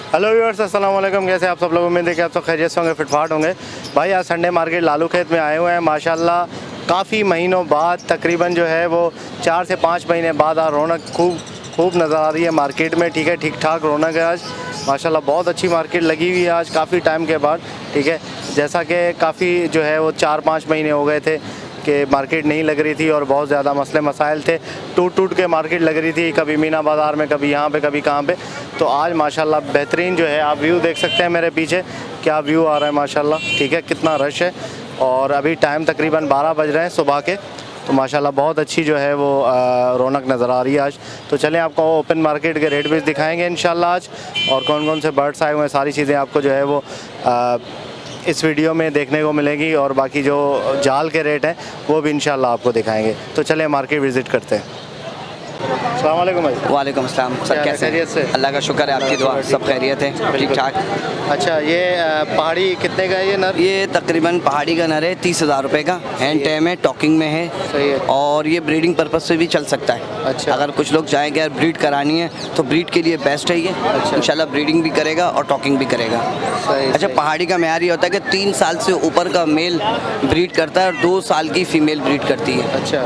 Hello viewers, अस्सलाम वालेकुम। कैसे आप सब लोग? उम्मीद है कि आप सब खैरियत से होंगे, फिटफाट होंगे। भाई आज संडे मार्केट लालू खेत में आए हुए हैं। माशाल्लाह काफ़ी महीनों बाद, तकरीबन जो है वो 4 से 5 महीने बाद आज रौनक खूब नज़र आ रही है मार्केट में। ठीक है, ठीक ठाक रौनक है आज माशाल्लाह। बहुत अच्छी मार्केट लगी हुई है आज काफ़ी टाइम के बाद। ठीक है, जैसा कि काफ़ी जो है वो 4-5 महीने हो गए थे कि मार्केट नहीं लग रही थी और बहुत ज़्यादा मसले मसाइल थे। टूट के मार्केट लग रही थी, कभी मीना बाज़ार में, कभी यहाँ पे, कभी कहाँ पे। तो आज माशाल्लाह बेहतरीन जो है, आप व्यू देख सकते हैं मेरे पीछे, क्या व्यू आ रहा है माशाल्लाह। ठीक है, कितना रश है। और अभी टाइम तकरीबन 12 बज रहे हैं सुबह के। तो माशाल्लाह बहुत अच्छी जो है वो रौनक नज़र आ रही है आज। तो चलें आपको ओपन मार्केट के रेट भी दिखाएँगे इंशाल्लाह आज, और कौन कौन से बर्ड्स आए हुए हैं, सारी चीज़ें आपको जो है वो इस वीडियो में देखने को मिलेगी। और बाकी जो जाल के रेट हैं वो भी इंशाल्लाह आपको दिखाएंगे। तो चलें मार्केट विज़िट करते हैं। अस्सलाम वालेकुम भाई। वालेकुम अस्सलाम सर, कैसे हैं? खैरियत से? अल्लाह का शुक्र है, आपकी दुआ, सब खैरियत है, ठीक ठाक। अच्छा, ये पहाड़ी कितने का है ये नर? ये तकरीबन पहाड़ी का नर है 30,000 रुपये का। हैंड टैम है, टॉकिंग में है। सही है। और ये ब्रीडिंग पर्पज से भी चल सकता है। अच्छा। अगर कुछ लोग चाहेंगे यार ब्रीड करानी है तो ब्रीड के लिए बेस्ट है ये। अच्छा। इंशाल्लाह ब्रीडिंग भी करेगा और टॉकिंग भी करेगा। सही। अच्छा, पहाड़ी का म्यार ये होता है कि 3 साल से ऊपर का मेल ब्रीड करता है और 2 साल की फीमेल ब्रीड करती है। अच्छा,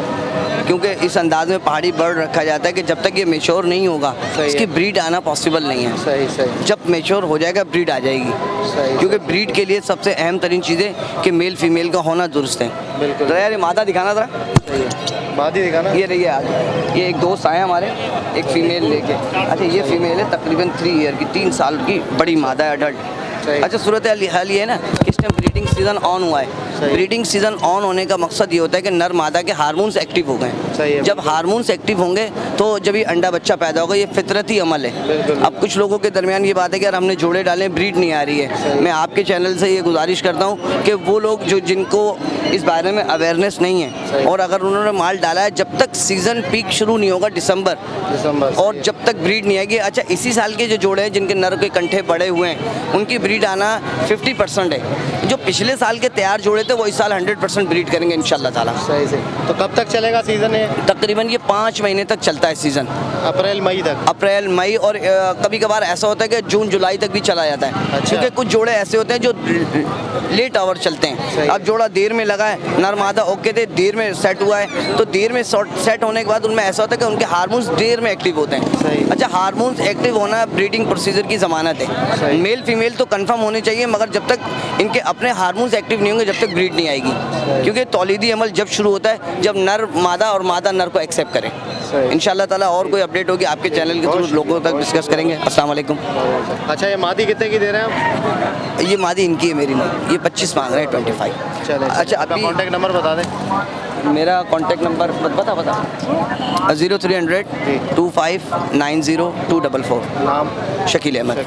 क्योंकि इस अंदाज में पहाड़ी बर्ड रखा जाता है कि जब तक ये मेच्योर नहीं होगा इसकी ब्रीड आना पॉसिबल नहीं है। सही। जब मेच्योर हो जाएगा ब्रीड आ जाएगी। सही। क्योंकि ब्रीड के लिए सबसे अहम तरीन चीज़ें कि मेल फीमेल का होना दुरुस्त है। बिल्कुल। तो यार ये मादा दिखाना था, मादी दिखाना। ये रही है आज। ये एक दोस्त आए हमारे, एक फीमेल लेके। अच्छा, ये फीमेल है तकरीबन 3 ईयर की, 3 साल की, बड़ी मादा है, अडल्ट। अच्छा, सूरत हाल ये है ना कि इस टाइम ब्रीडिंग सीजन ऑन हुआ है। ब्रीडिंग सीजन ऑन होने का मकसद ये होता है कि नर मादा के हार्मोन्स एक्टिव हो गए। जब हार्मोन्स एक्टिव होंगे तो जब ये अंडा बच्चा पैदा होगा, ये फितरती अमल है। अब कुछ लोगों के दरमियान ये बात है कि यार हमने जोड़े डाले, ब्रीड नहीं आ रही है। मैं आपके चैनल से ये गुजारिश करता हूँ कि वो लोग जिनको इस बारे में अवेयरनेस नहीं है, और अगर उन्होंने माल डाला है, जब तक सीज़न पीक शुरू नहीं होगा दिसंबर, और जब तक ब्रीड नहीं आएगी। अच्छा, इसी साल के जो जोड़े हैं जिनके नर के कंठे बड़े हुए हैं, उनकी ब्रीड आना 50% है। जो पिछले साल के तैयार जोड़े थे वो इस साल 100% ब्रीड करेंगे इंशाल्लाह ताला। सही से। तो कब तक चलेगा सीज़न है? तकरीबन ये 5 महीने तक चलता है सीज़न। अप्रैल मई तक? अप्रैल मई, और कभी कभार ऐसा होता है कि जून जुलाई तक भी चला जाता है। अच्छा। क्योंकि कुछ जोड़े ऐसे होते हैं जो लेट आवर चलते हैं। अब जोड़ा देर में लगा है, नर मादा ओके थे, देर में सेट हुआ है, तो देर में सेट होने के बाद उनमें ऐसा होता है कि उनके हार्मोन्स देर में एक्टिव होते हैं। अच्छा, हार्मोन्स एक्टिव होना ब्रीडिंग प्रोसीजर की ज़मानत है। मेल फीमेल तो कंफर्म होने चाहिए, मगर जब तक इनके अपने हार्मोन्स एक्टिव नहीं होंगे जब तक ब्रीड नहीं आएगी। क्योंकि तौलीदी अमल जब शुरू होता है जब नर मादा और मादा नर को एक्सेप्ट करे। इंशाल्लाह ताला और कोई अपडेट होगी आपके चैनल के थ्रू लोगों तक डिस्कस करेंगे। अस्सलाम वालेकुम। अच्छा, ये मादी कितने की दे रहे हैं आप? ये मादी इनकी है, मेरी नहीं। ये 25 मांग रहे हैं, 25। चले। अच्छा, अभी कॉन्टैक्ट नंबर बता दें। मेरा कॉन्टैक्ट नंबर बता 0300 25 90 244। नाम? शकील अहमद।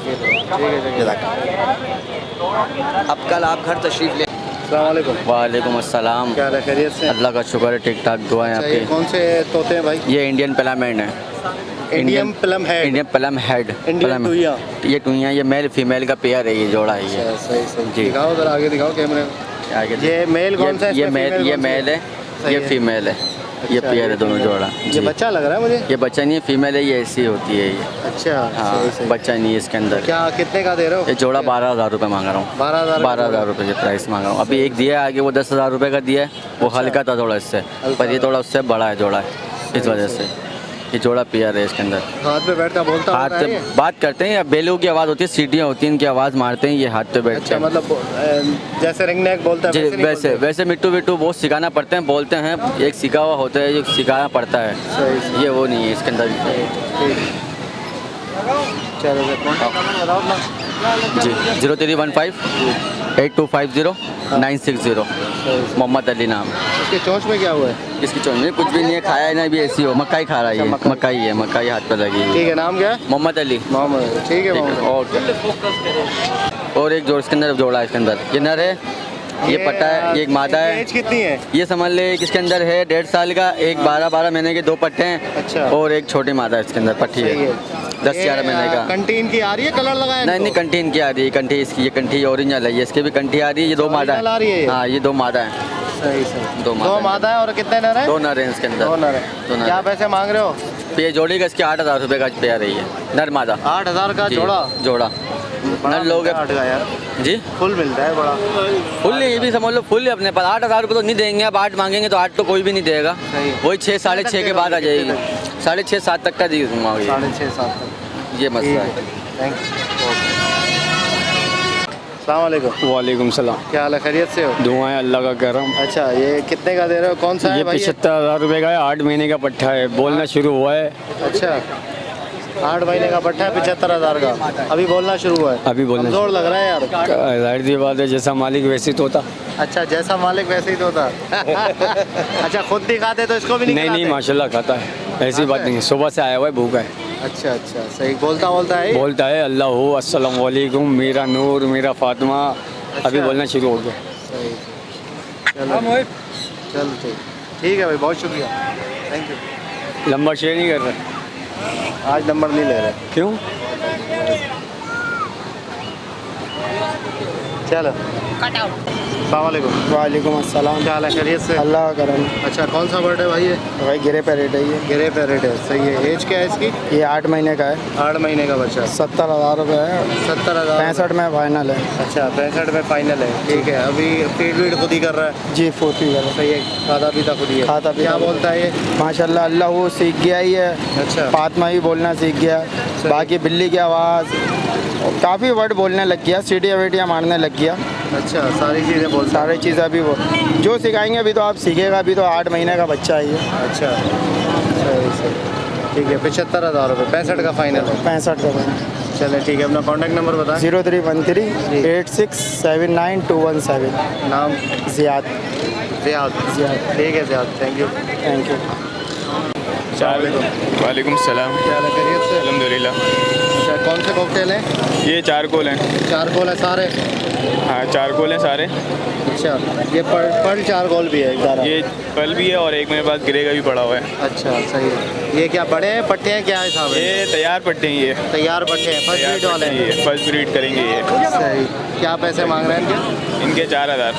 अब कल आप घर तशरीफ ले। अस्सलाम वालेकुम। वालेकुम अस्सलाम। क्या हाल है? खैरियत से? अल्लाह का शुक्र है, ठीक ठाक दुआ है अच्छा, ये आपकी। कौन से तोते हैं भाई? ये इंडियन प्लमहैंड है। Indian plum head? Indian plumhead. Indian टुइया? ये टुइया, ये मेल फीमेल का पेयर है, ये जोड़ा है ये। सही। जी। दिखाओ जरा, आगे दिखाओ कैमरे में। आगे ये मेल कौन सा है? ये मेल है, ये फीमेल है। ये पेयर है दोनों जोड़ा। ये बच्चा लग रहा है मुझे। ये बच्चा नहीं है, फीमेल है, ये ऐसी होती है ये। अच्छा। हाँ, सही। बच्चा नहीं है इसके अंदर। क्या कितने का दे रहे हो? ये जोड़ा 12,000 रुपये मांग रहा हूँ। 12,000 रुपये के प्राइस मांग रहा हूँ। अभी एक दिया है, आगे वो 10,000 रुपये का दिया है, वो हल्का था थोड़ा इससे, पर ये थोड़ा उससे बड़ा है जोड़ा, इस वजह से ये जोड़ा पेयर है इसके अंदर। हाथ पे बैठता बोलता हाथ होता है पे ये? बात करते हैं, या बेलों की आवाज़ होती है, सीटियाँ होती हैं, इनकी आवाज़ मारते हैं, ये हाथ पे बैठते अच्छा, हैं। मतलब जैसे रिंग नेक बोलता है जी, वैसे नहीं वैसे बोलते? वैसे मिट्टू विट्टू बहुत सिखाना पड़ते हैं, बोलते हैं, एक सीखा हुआ होता है, एक सिखाना पड़ता है। सही। ये वो नहीं है इसके अंदर। चलो कॉन्टैक्ट नंबर बताओ अपना। जी, 0315 8250 960। मोहम्मद अली नाम। इसके चोंच में क्या हुआ है? इसकी चोट नहीं, कुछ भी नहीं है, खाया है ना, भी ऐसी हो, मकाई खा रहा है ये। अच्छा, मकाई है, मकाई हाथ पे लगी है। ठीक है, नाम क्या है? मोहम्मद अली। मोहम्मद। ठीक है मोहम्मद। और एक जोड़ इसके अंदर जोड़ा है, इसके अंदर ये नर है, ये पट्टा है, ये एक मादा है। एज कितनी है? ये समझ ले इसके अंदर है 1.5 साल का, एक 12 महीने के 2 पट्टे हैं। अच्छा। और एक छोटी मादा है इसके अंदर, पट्टी सही है, है। 10-11 महीने का। कंटीन की आ रही है, कलर लगाया नहीं नहीं, कंटीन की आ रही है, कंठी इसकी, ये कंठी ओरिजिनल है, ये इसकी भी कंठी आ रही है। ये 2 मादा ओरिजिनल आ रही है ये? है। हाँ, ये 2 मादा है। सही। दो मादा है और कितने नर है? 2 नर हैं इसके अंदर। 2 नर दो है। नर क्या है। पैसे मांग रहे हो? ये जोड़ी का इसके 8,000 रुपये का पेयर है ये, नर मादा। 8,000 का जी, जोड़ा? जोड़ा। बड़ा नर लोगे मिलता है 8 का यार, जी फुल मिलता है बड़ा। फुल ये भी समझ लो फुल ही अपने पास 8,000 रुपये तो नहीं देंगे, अब 8 मांगेंगे तो 8 तो कोई भी नहीं देगा, सही है। वही 6 साढ़े 6 के बाद आ जाएगी, 6:30 7 तक का दी दूँगा, 6.5-7 तक। ये मसला है। Thank you. अस्सलाम वालेकुम। वालेकुम सलाम। क्या हाल है, खैरियत से हो? दुआएं अल्लाह का करम। अच्छा, ये कितने का दे रहे हो, कौन सा है ये भाई? 75,000 रुपये का है, 8 महीने का पट्ठा है, बोलना शुरू हुआ है। अच्छा, 8 महीने का पट्टा है, 75,000 का, अभी बोलना शुरू हुआ है। अभी बोलना जोर लग रहा है यार। जाहिर सी बात है, जैसा मालिक वैसे तो होता। अच्छा, जैसा मालिक वैसे ही तो था। अच्छा, खुद दिखाते तो इसको भी नहीं नहीं नहीं, खिलाते? माशाल्लाह खाता है, ऐसी बात नहीं है, सुबह से आया हुआ है, भूखा है। अच्छा अच्छा, सही बोलता है ये? बोलता है अल्लाह हो, अस्सलाम वालेकुम, मेरा नूर, मेरा फातिमा, अभी अच्छा। बोलना शुरू हो गया। सही, चलो ठीक है भाई, बहुत शुक्रिया, थैंक यू। लंबा शेयर नहीं कर रहे, आज नंबर नहीं ले रहे, क्यों? चलो। अस्सलाम वालेकुम। वालेकुम अस्सलाम। क्या हाल है, खैरियत से? अल्लाह का करम। अच्छा, कौन सा बर्ड है भाई ये? भाई गिरे पे रेट है ये। गिरे पे रेट है, सही है। एज क्या है इसकी? ये 8 महीने का है, 8 महीने का बच्चा, 70,000 रुपये है, 70,000। 65 में फाइनल है। अच्छा, 65 में फाइनल है, ठीक है। अभी फीड वीड खुद ही कर रहा है? जी 40 का सही है, खाता पीता खुद ही है। खाता पीता क्या खुद। बोलता है ये? माशाल्लाह अल्लाह वो सीख गया ही है, अच्छा, फातिमा भी बोलना सीख गया, बाकी बिल्ली की आवाज़ काफ़ी वर्ड बोलने लग गया, सीटियाँ वीटियाँ मारने लग गया, अच्छा, सारी चीज़ें बोलता है। सारी चीज़ें अभी वो जो सिखाएंगे अभी तो आप सीखेगा, अभी तो 8 महीने का बच्चा है ये। अच्छा, सही, ठीक है। 75,000 रुपये, 65 का फाइनल है। 65 का बना। चले ठीक है, अपना कॉन्टैक्ट नंबर बताएं। 0313 8679 नाम? ज़ियाद। ज़ियाद। ठीक है Ziyad, thank you. Thank you. वालेकुम सलाम। क्या हाल है, खैरियत से? अल्हम्दुलिल्लाह। अच्छा, कौन से कॉकटेल हैं? ये चारकोल हैं। चारकोल है सारे? हाँ, चारकोल हैं सारे। अच्छा, ये पर्ल चारकोल भी है एक दारा? ये पल भी है और एक मेरे पास गिरे का भी पड़ा हुआ है। अच्छा, सही है। ये क्या बड़े हैं, पट्टे हैं, क्या हिसाब है? ये तैयार पट्टे हैं, ये तैयार पट्टे हैं, फर्स्ट तैयार ब्रीड वाले पट्टे हैं, हैं? ये फर्स्ट ब्रीड करेंगे ये। सही। क्या पैसे मांग रहे हैं इनके? इनके 4,000।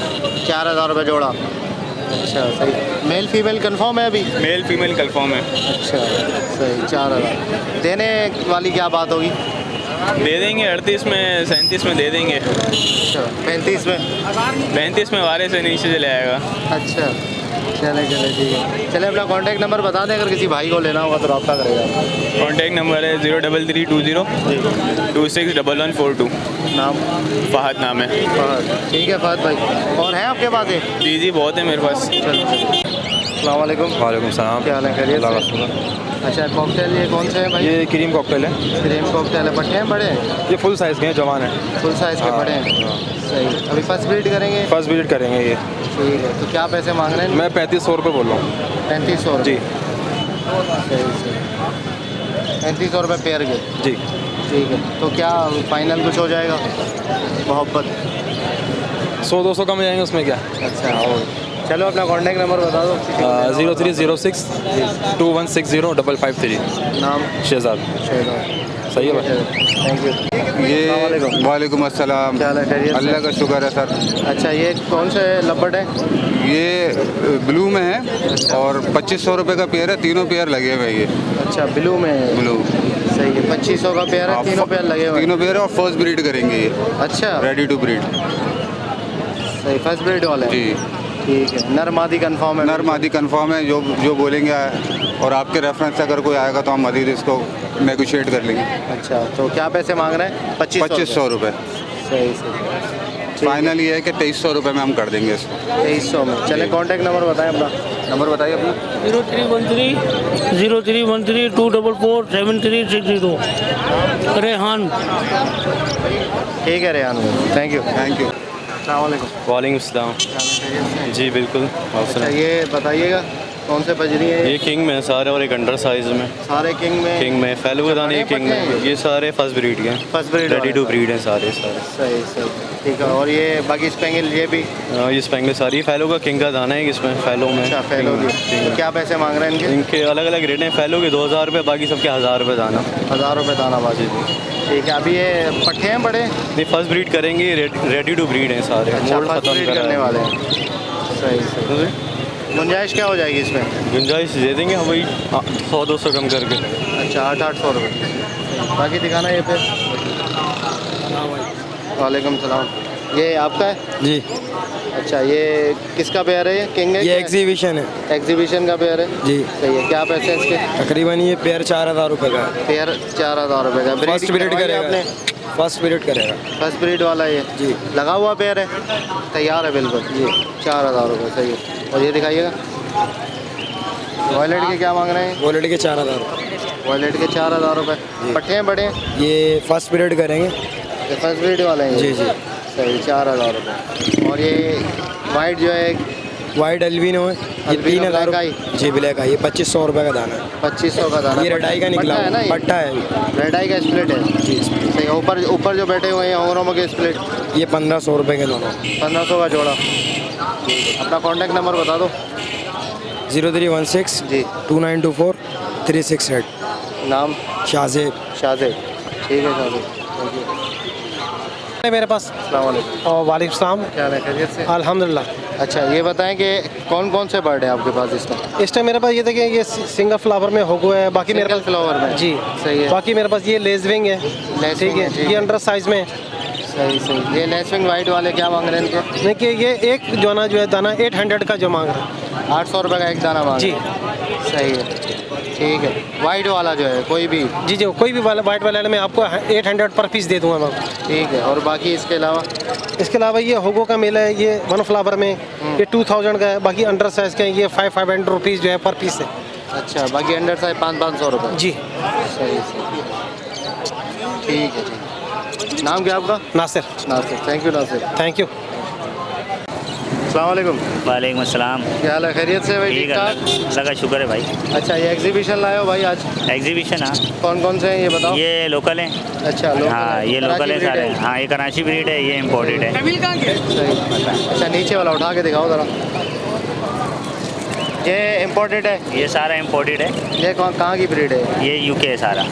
4,000 रुपये जोड़ा। अच्छा, सही। मेल फीमेल कंफर्म है अभी? मेल फीमेल कंफर्म है। अच्छा, सही। 4,000 देने वाली क्या बात होगी? दे देंगे 38 में 37 में दे देंगे। अच्छा, 35 में? 35 में वारे से नीचे चले आएगा। अच्छा, चले ठीक है। चले, अपना कॉन्टैक्ट नंबर बता दें, अगर किसी भाई को लेना होगा तो रब्ता करेगा। कॉन्टैक्ट नंबर है 03320 261142। नाम? फहद नाम है। फहद। ठीक है फहद भाई, और हैं आपके पास ये? जी बहुत है मेरे पास। अस्सलाम वालेकुम। वालेकुम सलाम। क्या हाल है, खैरियत अल्लाह का से? शुक्र। अच्छा, कॉकटेल ये कौन से हैं भाई? ये क्रीम कॉकटेल है, क्रीम कॉकटेल है, पट्टे हैं बड़े हैं? ये फुल साइज़ के हैं, जवान है। फुल साइज़ के हाँ, बड़े हैं? सही। अभी फर्स्ट ब्रीड करेंगे? फर्स्ट विजिट करेंगे ये। ठीक है, तो क्या पैसे मांग रहे हैं? मैं 3500 रुपये बोल रहा हूँ। 3500 जी। सही। 3500 रुपये पेयर के? जी। ठीक है, तो क्या फाइनल कुछ हो जाएगा? मोहब्बत? 100-200 कम जाएंगे उसमें क्या। अच्छा, और चलो, अपना कॉन्टैक्ट नंबर बता दो। 0306 2160 553। नाम? शहजाद। सही है भाई। Thank you. ये वालेकुम अस्सलाम। क्या हाल है, खैरियत से? अल्लाह का शुक्र है सर। अच्छा, ये कौन से लबड़ है? ये ब्लू में है और 2500 रुपये का पेयर है, तीनों पेयर लगे हुए हैं ये। अच्छा, ब्लू में है? ब्लू। सही है, 2500 का पेयर है, तीनों पेयर लगे हुए हैं? तीनों पेयर और फर्स्ट ब्रीड करेंगे ये, अच्छा, रेडी टू ब्रीड। सही, फर्स्ट ब्रीड वाले हैं? जी। ठीक है। नर मादी कंफर्म है? नर मादी कंफर्म है, जो बोलेंगे और आपके रेफरेंस से अगर कोई आएगा तो हम मजीद इसको नेगोशिएट कर लेंगे। अच्छा, तो क्या पैसे मांग रहे हैं? 2500 रुपये। सही। फाइनल ये है कि 2300 रुपये में हम कर देंगे इसको। 2300 में। चले, कॉन्टैक्ट नंबर बताएं अपना। नंबर बताइए अपना। 0313 244 7360। रेहान। ठीक है Rehan, thank you. Thank you. अस्सलाम वालेकुम। वालेकुम सलाम। क्या हाल है, खैरियत से? जी बिल्कुल। अच्छा, ये बताइएगा कौन से बजरी है? ये किंग में सारे और एक अंडर साइज में। सारे किंग में फैलू दाने बड़े किंग पट्टे में, हैं? ये सारे फर्स्ट ब्रीड के हैं, first breed ready to breed हैं सारे। सही। ठीक है, और ये बाकी स्पेंगल ये भी? ये स्पेंगल सारी फैलो का किंग का दाना है इसमें, फैलो में। अच्छा, फैलो भी। तो क्या पैसे मांग रहे हैं इनके? इनके अलग अलग रेट हैं, फैलो के 2000 रुपये, बाकी सबके 1000 रुपये दाना। 1000 रुपये दाना बाजी। ठीक है, अभी ये पट्टे हैं बड़े? नहीं, फर्स्ट ब्रीड करेंगे, रेडी टू ब्रीड हैं सारे। अच्छा, मोल्ड फर्स्ट खत्म ब्रीड करने वाले हैं। सही। गुंजाइश क्या हो जाएगी इसमें? गुंजाइश दे देंगे हम वही 100-200 कम करके। अच्छा, 800-800 रुपये। बाकी दिखाना ये पे। वालेकुम सलाम। ये आपका है? जी, अच्छा, ये किसका पेयर है? ये किंग है? ये एग्जीबिशन है। एग्जीबिशन का पेयर है? जी, सही है। क्या पैसे हैं इसके? तकरीबन ये पेयर 4000 रुपये का है। पेयर 4000 रुपये का। फर्स्ट ब्रीड करेगा आपने? फर्स्ट ब्रीड करेगा। फर्स्ट ब्रीड वाला ये जी, लगा हुआ पेयर है, तैयार है बिल्कुल जी। 4000 रुपये, सही है। और ये दिखाइएगा, वॉयलेट के क्या मांग रहे हैं? वॉलेट के 4000 रुपये। वॉयलेट के 4000 रुपये। पट्टे हैं बड़े हैं? ये फर्स्ट ब्रीड करेंगे। ये फर्स्ट ब्रीड वाले हैं? जी जी। सही, 4000 रुपये। और ये वाइट जो है, वाइट अल्बिनो है, ये अल्बिनो 3000 ब्लैक आई? जी, ब्लैक आई। ये 2500 रुपये का दाना है। 2500 का दाना। ये रेडाई का निकला पट्टा है ना? ये पट्टा है। रेडाई का स्प्लिट है जी, सही। ऊपर ऊपर जो बैठे हुए हैं होंगरों के स्प्लिट, ये 1500 रुपये के दोनों। 1500 का जोड़ा। अपना कॉन्टैक्ट नंबर बता दो। 0316 जी। 2924 368। नाम? शाहजेब। शाहजेब। ठीक है शाहजेब, थैंक यू। मेरे पास। अस्सलाम वालेकुम। और वालेकुम सलाम। क्या है, खैरियत से? अल्हम्दुलिल्लाह। अच्छा, ये बताएं कि कौन कौन से बर्ड है आपके पास इसमें? इस टाइम मेरे पास ये देखिए, ये सिंगल फ्लावर में होगो है, बाकी मेरे सिंगल पास फ्लावर में? जी सही है। बाकी मेरे पास ये लेसविंग है। ठीक है, ठीक ये अंडर साइज में। सही सही। ये लेसविंग वाइट वाले क्या मांग रहे हैं इनके? देखिए, ये एक जोना जो है दाना 800 का जो मांग रहा है। 800 रुपये का एक दाना मांग जी। रहे हैं। सही है, ठीक है। वाइट वाला जो है कोई भी? जी जी, कोई भी वाला वाइट वाले में आपको 800 पर पीस दे दूंगा मैं। ठीक है। और बाकी इसके अलावा? इसके अलावा ये होगो का मेला है, ये वन फ्लावर में ये 2000 का है। बाकी अंडर साइज के हैं, ये 500 रुपीज़ जो है पर पीस है। अच्छा, बाकी अंडर साइज 500 रुपये? जी। सही सही, ठीक है। ठीक, नाम क्या आपका? Nasir. Nasir, thank you Nasir. Thank you. अस्सलाम वालेकुम। वालेकुम अस्सलाम। क्या हाल है, खैरियत से भाई? ठीक ठीक है, ठाक? अल्लाह का शुक्र है भाई। अच्छा, ये एग्जीबिशन लाए हो भाई आज? एग्जीबिशन, हाँ। कौन कौन से हैं ये बताओ? ये लोकल है। अच्छा, लोकल हाँ, है। ये कराची लोकल है breed सारे। हाँ, ये कराची ब्रीड है, ये इम्पोर्टेड है। सही। अच्छा, नीचे वाला उठा के दिखाओ ज़रा। ये इम्पोर्टेड है? ये सारा इम्पोर्टेड है। ये कहाँ की ब्रीड है? ये यूके है सारा।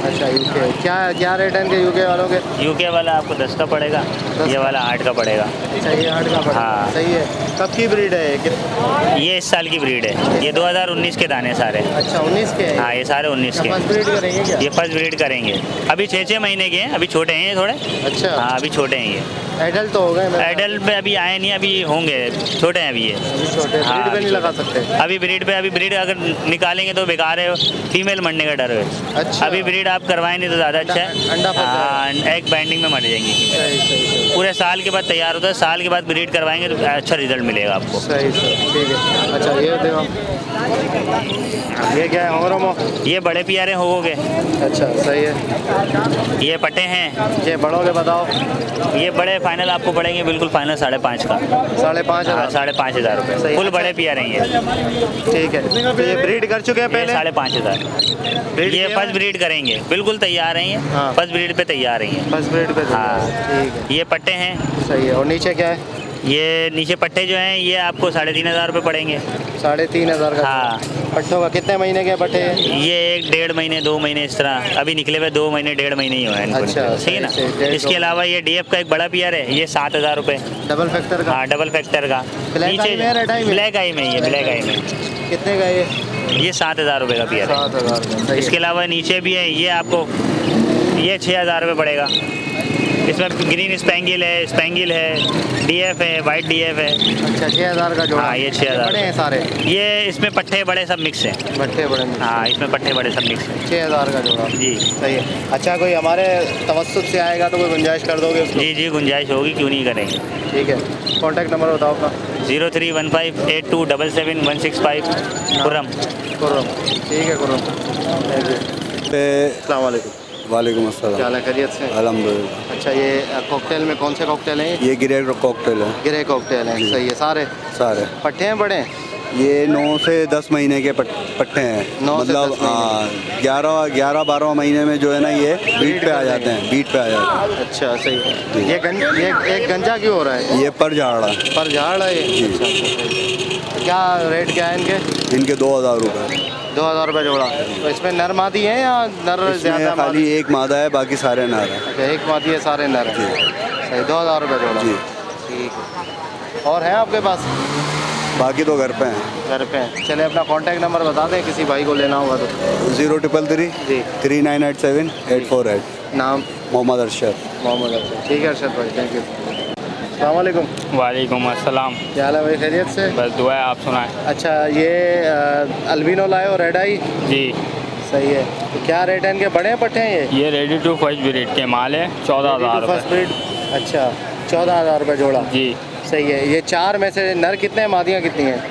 अच्छा, यूके। क्या क्या रेट है इनके यूके वालों के? यूके वाला आपको 10 का पड़ेगा, ये वाला 8 का पड़ेगा। अच्छा, ये 8 का पड़ेगा। हाँ। सही है। कब की ब्रीड है ये? ये इस साल की ब्रीड है। ये 2019 के दाने सारे। अच्छा, 19 के हैं? हाँ, ये सारे 19 के। फर्स्ट ब्रीड करेंगे क्या? ये फर्स्ट ब्रीड करेंगे। अभी 6-6 महीने के हैं, अभी छोटे हैं ये थोड़े। अच्छा। हाँ, अभी छोटे हैं ये। एडल्ट तो हो गए? एडल्ट पे अभी आए नहीं, अभी होंगे, छोटे हैं अभी ये। अभी छोटे। हाँ, ब्रीड पे नहीं अभी लगा सकते? अभी ब्रीड पे, अभी ब्रीड अगर निकालेंगे तो बेकार है, फीमेल मरने का डर है। अच्छा। अभी ब्रीड आप करवाएं नहीं तो ज़्यादा अच्छा है। अंडा फंस हाँ, एग बाइंडिंग में मर जाएंगी फीमेल। सही सही पूरे साल के बाद तैयार होता है, साल के बाद ब्रीड करवाएंगे तो अच्छा रिजल्ट मिलेगा आपको। सही सही, ठीक है। अच्छा, ये देखो, ये क्या है? होंगरोमो? ये बड़े प्यारे होगे। अच्छा, सही है। ये पटे हैं। ये बड़ों के बताओ। ये बड़े फाइनल आपको पड़ेंगे, बिल्कुल फाइनल 5.5 का। 5,500? 5,500 सही रुपये। है। फुल बड़े प्यारे हैं ये। ठीक है। तो ये ब्रीड कर चुके हैं पहले? 5,500। ये फर्स्ट ब्रीड करेंगे, बिल्कुल तैयार हैं ये। हाँ। फर्स्ट ब्रीड पे तैयार हैं ये। फर्स्ट ब्रीड पे? हाँ। ठीक है, ये पट्टे हैं। सही है। और नीचे क्या है? ये नीचे पट्टे जो हैं ये आपको 3,500 रुपये पड़ेंगे। 3,500 का? हाँ। पट्टों का कितने महीने के पट्टे हैं? ये 1-1.5 महीने 2 महीने इस तरह अभी निकले हुए, 2 महीने 1.5 महीने ही हुए हैं इनको। अच्छा, ठीक है सही, ना। डेढ़ इसके 2 अलावा ये DF का एक बड़ा पियर है, ये 7,000 रुपये। डबल फैक्टर का? हाँ, डबल फैक्टर का। ब्लैक आई में है, रेड आई में? ब्लैक आई में, ये ब्लैक आई में। कितने का ये? ये 7,000 रुपये का पियर है। 7,000 का, सही इसके है। अलावा नीचे भी है, ये आपको ये 6,000 रुपये पड़ेगा। इसमें ग्रीन स्पेंगिल है, DF है, वाइट DF है। अच्छा, 6,000 का जोड़ा? हाँ, ये 6,000 बड़े हैं सारे? ये इसमें पट्टे बड़े सब मिक्स हैं। भट्टे बड़े में? हाँ, इसमें पट्टे बड़े सब मिक्स हैं। 6,000 का जोड़ा? जी। सही है। अच्छा, कोई हमारे तवस्सुत से आएगा तो कोई गुंजाइश कर दोगे उसको? जी जी, गुंजाइश होगी, क्यों नहीं करेंगे। ठीक है। कॉन्टैक्ट नंबर बताओ अपना। 03158277 खुर्रम। खुर्रम, ठीक है खुर्रम, थैंक यू। अस्सलाम वालेकुम। वालेकुम अस्सलाम। क्या हाल है, खैरियत से? अल्हम्दुलिल्लाह। अच्छा, ये कॉकटेल में कौन से कॉकटेल हैं? ये ग्रे कॉकटेल है। ग्रे कॉकटेल हैं, सही है। सारे सारे पट्टे हैं बड़े? ये 9 से 10 महीने के पट्टे हैं। 9 से 10 मतलब महीने। 11-12 महीने में जो है ना ये बीट पे आ जाते हैं, बीट पे आ जाते हैं। अच्छा, सही है। ये एक गंजा क्यों हो रहा है? ये पर झाड़ा पर झाड़ है ये? अच्छा, अच्छा। क्या रेट क्या है इनके? इनके 2,000 रुपये। 2,000 रुपये जोड़ा। तो इसमें नर मादी है या नर ज़्यादा? इसमें खाली एक मादा है, बाकी सारे नर हैं। अच्छा, एक मादी है, सारे नर हैं। सही, 2,000 रुपये जोड़ा? जी। ठीक है। और है आपके पास? बाकी तो घर पे हैं। घर पे हैं। चले, अपना कॉन्टैक्ट नंबर बता दें, किसी भाई को लेना होगा तो। 0333 जी। 3987 848। नाम? मोहम्मद अरशद। मोहम्मद अरशद। ठीक है अरशद भाई, थैंक यू। अस्सलाम वालेकुम। वालेकुम अस्सलाम। क्या हाल है भाई, खैरियत से? बस दुआ है, आप सुनाएं। अच्छा, ये अल्बिनो लाए हो, रेड आई? जी, सही है। तो क्या रेट है इनके, बड़े हैं पट्टे हैं ये? ये रेडी टू फर्स्ट ब्रीड के माल है, 14,000 फर्स्ट रुपये। ब्रीड। अच्छा, 14,000 रुपये जोड़ा। जी, सही है। ये 4 में से नर कितने हैं, मादियाँ कितनी हैं?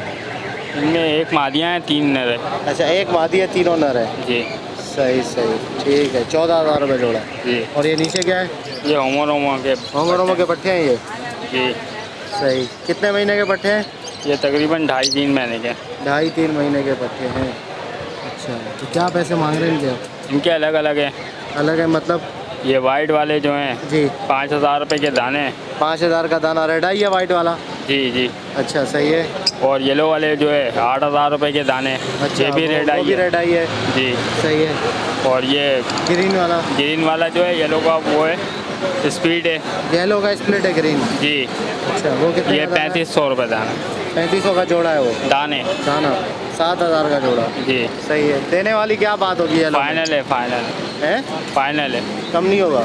इनमें एक मादियाँ हैं, 3 नर है। अच्छा, एक मादी है, तीनों नर है। जी सही सही, ठीक है। 14,000 रुपये जोड़ा। जी। और ये नीचे क्या है? ये होमो के। होमो के पट्टे हैं ये? जी। सही। कितने महीने के पट्टे हैं? ये तकरीबन 2.5-3 महीने के। 2.5-3 महीने के पट्टे हैं। अच्छा, तो क्या पैसे मांग रहे हैं इनके? इनके अलग अलग हैं। अलग है मतलब? ये वाइट वाले जो हैं जी 5,000 रुपये के दाने हैं। 5,000 का दाना। रेड आई है वाइट वाला? जी जी। अच्छा, सही है। और येलो वाले जो है 8,000 रुपये के दाने हैं। अच्छा, ये भी रेड आई है। रेड आई है। जी। सही है। और ये ग्रीन वाला जो है येलो का, वो है स्पीड है। येलो का स्प्लिट है, ग्रीन। जी। अच्छा, वो कितने? ये 3,500 रुपये दाना। 3,500 का जोड़ा है वो दाने। दाना। 7,000 का जोड़ा। जी। सही है। देने वाली क्या बात होगी? येलो में? फाइनल है, फाइनल है, फाइनल है। कम नहीं होगा।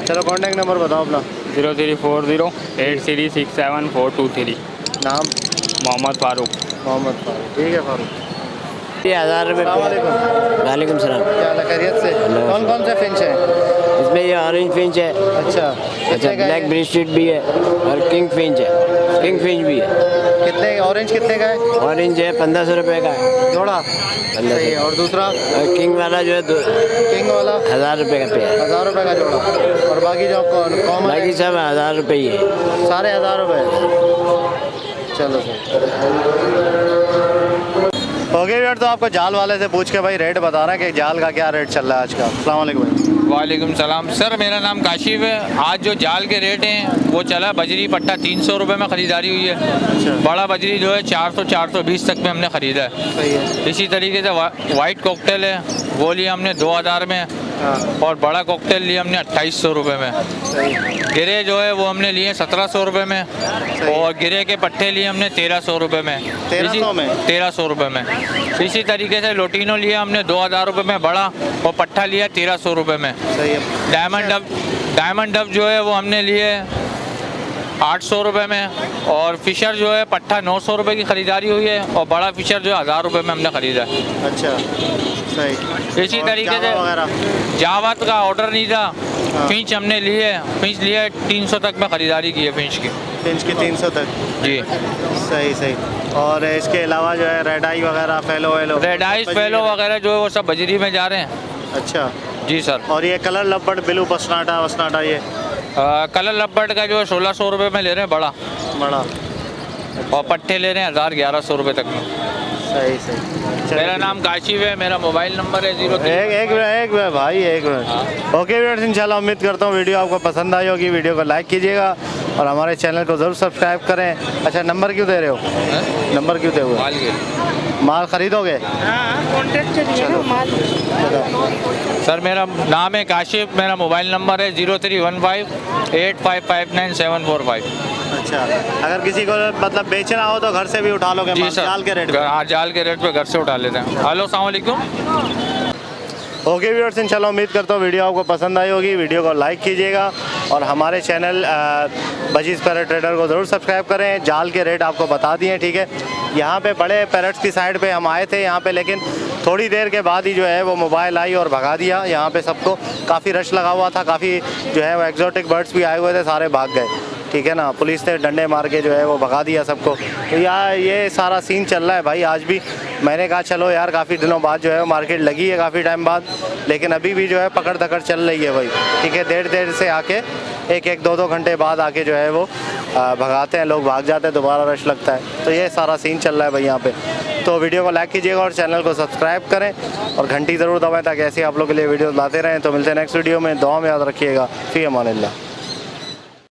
चलो कॉन्टैक्ट नंबर बताओ अपना। 0340-8367-423। नाम? मोहम्मद फारूक। मोहम्मद फारूक। ठीक है फारूक। 1000 रुपये। वालेकुम सलाम। क्या हाल है, खैरियत से? कौन कौन से फिंच हैं इसमें? ये ऑरेंज फिंच है। अच्छा, ब्लैक ब्रेस्टेड भी है और किंग फिंच है। किंग फिंच भी है। कितने? ऑरेंज कितने का है? ऑरेंज है 1500 रुपये का है जोड़ा। 1500। सही है। और दूसरा और किंग वाला जो है किंग वाला 1000 रुपये का पेयर। 1,000 रुपये का जोड़ा। और बाकी जो कॉमन बाकी सब 1000 रुपये ही है। सारे 1,000 रुपये। चलो सर, हो गए यार। तो आपको जाल वाले से पूछ के भाई रेट बता रहे हैं कि जाल का क्या रेट चल रहा है आज का। अस्सलाम वालेकुम भाई। वालेकुम सलाम सर, मेरा नाम काशिफ है। आज जो जाल के रेट हैं वो चला, बजरी पट्टा 300 रुपये में ख़रीदारी हुई है। बड़ा बजरी जो है 400-420 तक में हमने ख़रीदा है। सही है। इसी तरीके से वाइट कॉकटेल है, वो लिया हमने 2,000 में। और बड़ा कॉकटेल लिया हमने 2,800 रुपये में। गिरे जो है वो हमने लिए 1,700 रुपये में। और गिरे के पट्टे लिए हमने 1,300 रुपये में। 1,300 रुपये में। इसी तरीके से लोटिनो लिया हमने 2,000 रुपये में बड़ा, और पट्टा लिया 1,300 रुपये में। डायमंड डब जो है वो हमने लिए 800 रुपये में। और फिशर जो है पट्टा 900 रुपये की ख़रीदारी हुई है, और बड़ा फिशर जो है 1,000 रुपये में हमने ख़रीदा है। अच्छा, सही। इसी तरीके से जावत का ऑर्डर नहीं था। फिंच हमने लिए, फिंच लिए 300 तक में ख़रीदारी की है। फिंच की 300 तक। जी। सही सही। और इसके अलावा जो है रेड आई वगैरह, फेलो रेड आई फेलो वगैरह जो है वो सब बजरी में जा रहे हैं। अच्छा जी सर। और ये कलर लब्बड़, ब्लू वसनाटा ये कलर लब्बड़ का जो है 1,600 रुपये में ले रहे हैं बड़ा। और पट्टे ले रहे हैं 1,000-1,100 रुपये तक में। सही सही। मेरा नाम काशिफ है, मेरा मोबाइल नंबर है 0। एक मिनट भाई, एक मिनट। ओके व्यूअर्स, इंशाल्लाह उम्मीद करता हूँ वीडियो आपको पसंद आई होगी। वीडियो को लाइक कीजिएगा और हमारे चैनल को ज़रूर सब्सक्राइब करें। अच्छा, नंबर क्यों दे रहे हो? नंबर क्यों दे हुए? माल खरीदोगे? सर मेरा नाम है काशिफ, मेरा मोबाइल नंबर है 031585597545। अच्छा, अगर किसी को मतलब बेचना हो तो घर से भी उठा लोगे? जी सर, जाल के रेट पे? हाँ, जाल के रेट पे घर से उठा लेते हैं। हेलो, अस्सलाम वालेकुम। ओके व्यूअर्स, इंशाल्लाह उम्मीद करता हूँ वीडियो आपको पसंद आई होगी। वीडियो को लाइक कीजिएगा और हमारे चैनल बजीज़ पैरेट ट्रेडर को ज़रूर सब्सक्राइब करें। जाल के रेट आपको बता दिए, ठीक है। यहाँ पे बड़े पैरेट्स की साइड पे हम आए थे यहाँ पे, लेकिन थोड़ी देर के बाद ही जो है वो मोबाइल आई और भगा दिया यहाँ पे सबको। काफ़ी रश लगा हुआ था, काफ़ी जो है वो एक्जोटिक बर्ड्स भी आए हुए थे, सारे भाग गए, ठीक है ना। पुलिस ने डंडे मार के जो है वो भगा दिया सबको। तो यार ये सारा सीन चल रहा है भाई आज भी। मैंने कहा चलो यार, काफ़ी दिनों बाद जो है मार्केट लगी है, काफ़ी टाइम बाद, लेकिन अभी भी जो है पकड़ दकड़ चल रही है भाई, ठीक है। देर से आके 1-2 घंटे बाद आके जो है वो भगाते हैं लोग, भाग जाते हैं, दोबारा रश लगता है। तो ये सारा सीन चल रहा है भाई यहाँ पे। तो वीडियो को लाइक कीजिएगा और चैनल को सब्सक्राइब करें और घंटी ज़रूर दबाएं ताकि ऐसे आप लोग के लिए वीडियो लाते रहें। तो मिलते हैं नेक्स्ट वीडियो में। दुआ में याद रखिएगा। फ़ी अमानिल्लाह।